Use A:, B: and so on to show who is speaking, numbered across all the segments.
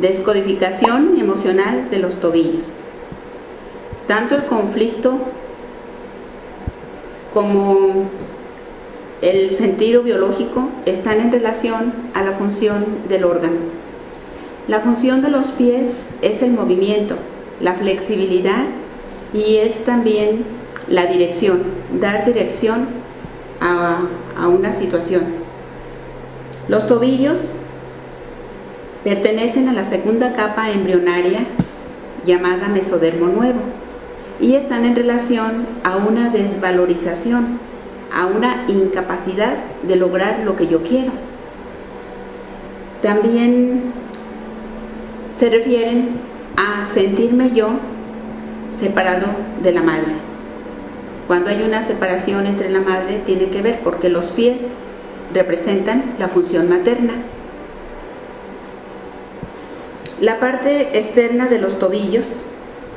A: Descodificación emocional de los tobillos. Tanto el conflicto como el sentido biológico están en relación a la función del órgano. La función de los pies es el movimiento, la flexibilidad y es también la dirección, dar dirección a una situación. Los tobillos pertenecen a la segunda capa embrionaria llamada mesodermo nuevo y están en relación a una desvalorización, a una incapacidad de lograr lo que yo quiero. También se refieren a sentirme yo separado de la madre. Cuando hay una separación entre la madre tiene que ver porque los pies representan la función materna. La parte externa de los tobillos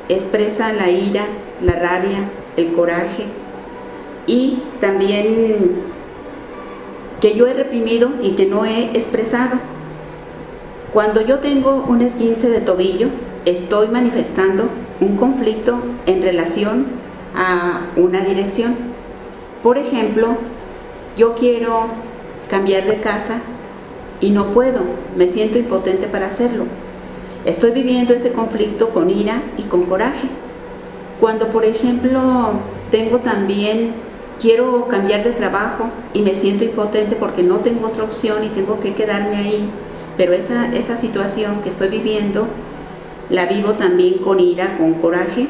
A: expresa la ira, la rabia, el coraje y también que yo he reprimido y que no he expresado. Cuando yo tengo un esguince de tobillo, estoy manifestando un conflicto en relación a una dirección. Por ejemplo, yo quiero cambiar de casa y no puedo, me siento impotente para hacerlo. Estoy viviendo ese conflicto con ira y con coraje. Cuando, por ejemplo, quiero cambiar de trabajo y me siento impotente porque no tengo otra opción y tengo que quedarme ahí, pero esa situación que estoy viviendo la vivo también con ira, con coraje,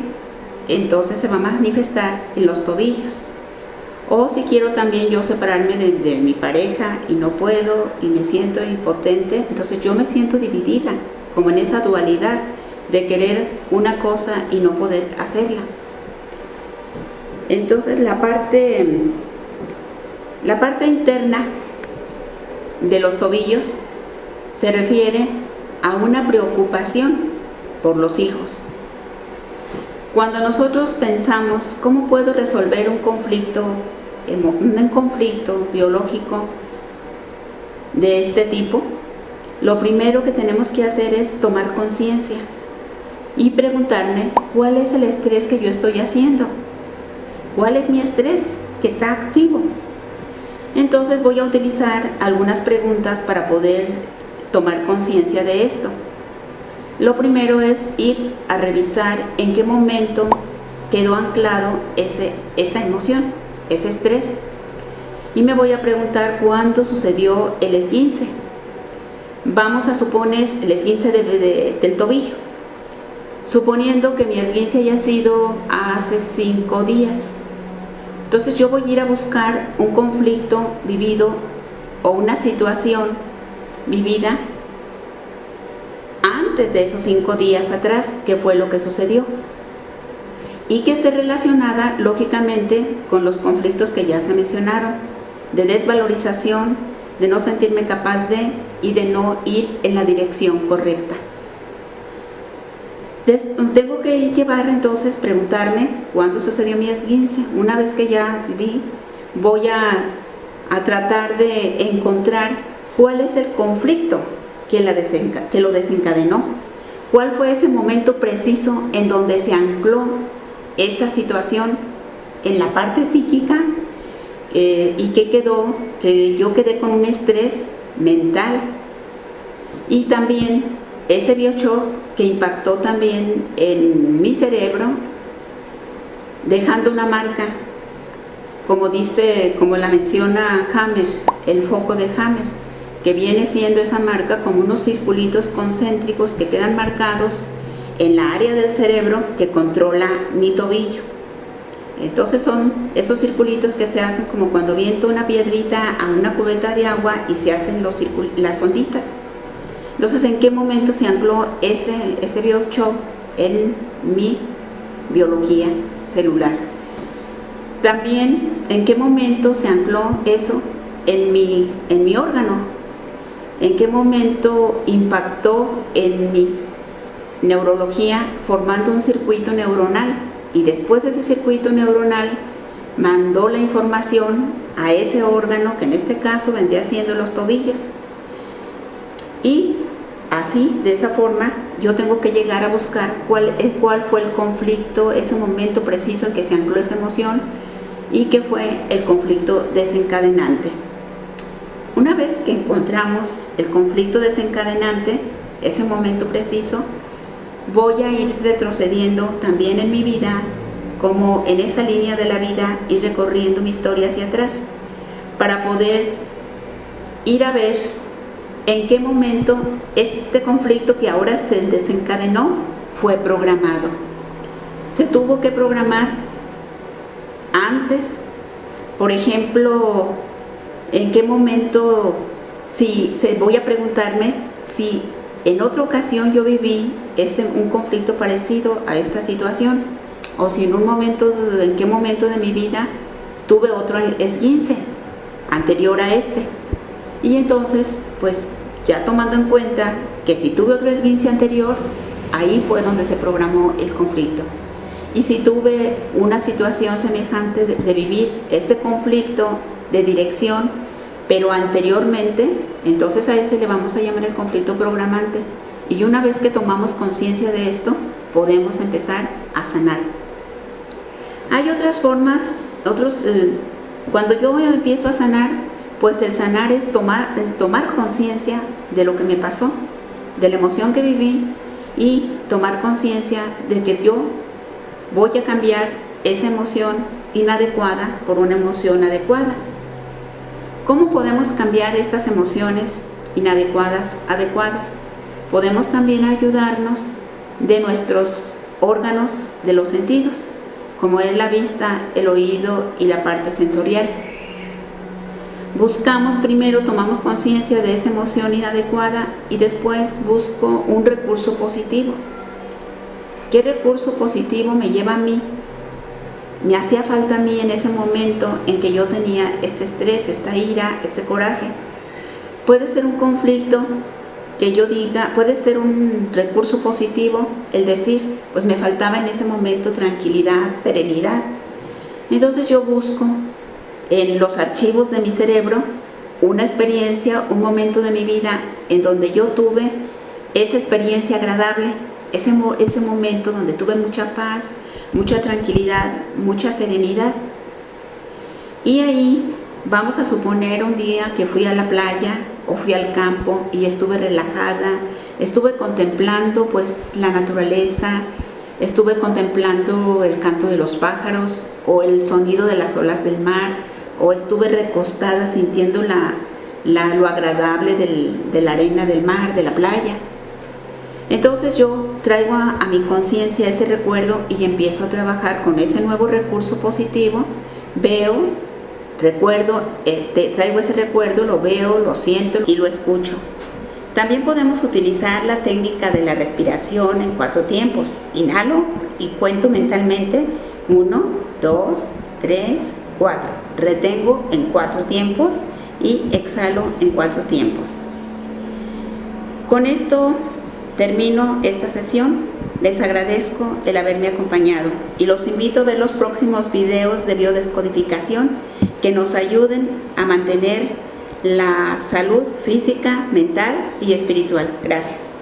A: entonces se va a manifestar en los tobillos. O si quiero también yo separarme de mi pareja y no puedo y me siento impotente, entonces yo me siento dividida, como en esa dualidad de querer una cosa y no poder hacerla. Entonces la parte interna de los tobillos se refiere a una preocupación por los hijos. Cuando nosotros pensamos cómo puedo resolver un conflicto biológico de este tipo, lo primero que tenemos que hacer es tomar conciencia y preguntarme cuál es el estrés que yo estoy haciendo, cuál es mi estrés que está activo. Entonces voy a utilizar algunas preguntas para poder tomar conciencia de esto. Lo primero es ir a revisar en qué momento quedó anclado esa emoción, ese estrés. Y me voy a preguntar cuándo sucedió el esguince. Vamos a suponer el esguince del tobillo. Suponiendo que mi esguince haya sido hace 5 días. Entonces yo voy a ir a buscar un conflicto vivido o una situación vivida antes de esos 5 días atrás, que fue lo que sucedió y que esté relacionada lógicamente con los conflictos que ya se mencionaron, de desvalorización, de no sentirme capaz de y de no ir en la dirección correcta. Tengo que entonces preguntarme cuándo sucedió mi esguince. Una vez que ya vi, voy a tratar de encontrar cuál es el conflicto que lo desencadenó, cuál fue ese momento preciso en donde se ancló esa situación en la parte psíquica y que yo quedé con un estrés mental y también ese bioshock que impactó también en mi cerebro, dejando una marca, como la menciona Hammer, el foco de Hammer, que viene siendo esa marca como unos circulitos concéntricos que quedan marcados en la área del cerebro que controla mi tobillo. Entonces son esos circulitos que se hacen como cuando viento una piedrita a una cubeta de agua y se hacen las onditas. Entonces, ¿en qué momento se ancló ese biochoc en mi biología celular? También, ¿en qué momento se ancló eso en mi órgano? ¿En qué momento impactó en mi neurología formando un circuito neuronal? Y después ese circuito neuronal mandó la información a ese órgano, que en este caso vendría siendo los tobillos. Y así, de esa forma, yo tengo que llegar a buscar cuál fue el conflicto, ese momento preciso en que se ancló esa emoción y que fue el conflicto desencadenante. Una vez que encontramos el conflicto desencadenante, ese momento preciso, voy a ir retrocediendo también en mi vida, como en esa línea de la vida, ir recorriendo mi historia hacia atrás, para poder ir a ver en qué momento este conflicto que ahora se desencadenó fue programado. Se tuvo que programar antes, por ejemplo, en qué momento, voy a preguntarme si en otra ocasión yo viví un conflicto parecido a esta situación, o si en qué momento de mi vida tuve otro esguince anterior a este. Y entonces, pues ya tomando en cuenta que si tuve otro esguince anterior, ahí fue donde se programó el conflicto. Y si tuve una situación semejante de vivir este conflicto de dirección, pero anteriormente, entonces a ese le vamos a llamar el conflicto programante. Y una vez que tomamos conciencia de esto, podemos empezar a sanar. Hay otras formas, cuando yo empiezo a sanar, pues el sanar es tomar conciencia de lo que me pasó, de la emoción que viví, y tomar conciencia de que yo voy a cambiar esa emoción inadecuada por una emoción adecuada. ¿Cómo podemos cambiar estas emociones inadecuadas adecuadas? Podemos también ayudarnos de nuestros órganos de los sentidos, como es la vista, el oído y la parte sensorial. Tomamos conciencia de esa emoción inadecuada y después busco un recurso positivo. ¿Qué recurso positivo me lleva a mí? Me hacía falta a mí en ese momento en que yo tenía este estrés, esta ira, este coraje. Puede ser un conflicto que yo diga, puede ser un recurso positivo el decir, pues me faltaba en ese momento tranquilidad, serenidad. Entonces yo busco en los archivos de mi cerebro una experiencia, un momento de mi vida en donde yo tuve esa experiencia agradable, ese momento donde tuve mucha paz, mucha tranquilidad, mucha serenidad. Y ahí vamos a suponer un día que fui a la playa o fui al campo y estuve relajada, estuve contemplando pues la naturaleza, estuve contemplando el canto de los pájaros o el sonido de las olas del mar, o estuve recostada sintiendo lo agradable de la arena del mar, de la playa. Entonces yo traigo a mi conciencia ese recuerdo y empiezo a trabajar con ese nuevo recurso positivo. Traigo ese recuerdo, lo veo, lo siento y lo escucho. También podemos utilizar la técnica de la respiración en 4 tiempos. Inhalo y cuento mentalmente 1, 2, 3, 4. Retengo en 4 tiempos y exhalo en 4 tiempos. Con esto termino esta sesión. Les agradezco el haberme acompañado y los invito a ver los próximos videos de biodescodificación que nos ayuden a mantener la salud física, mental y espiritual. Gracias.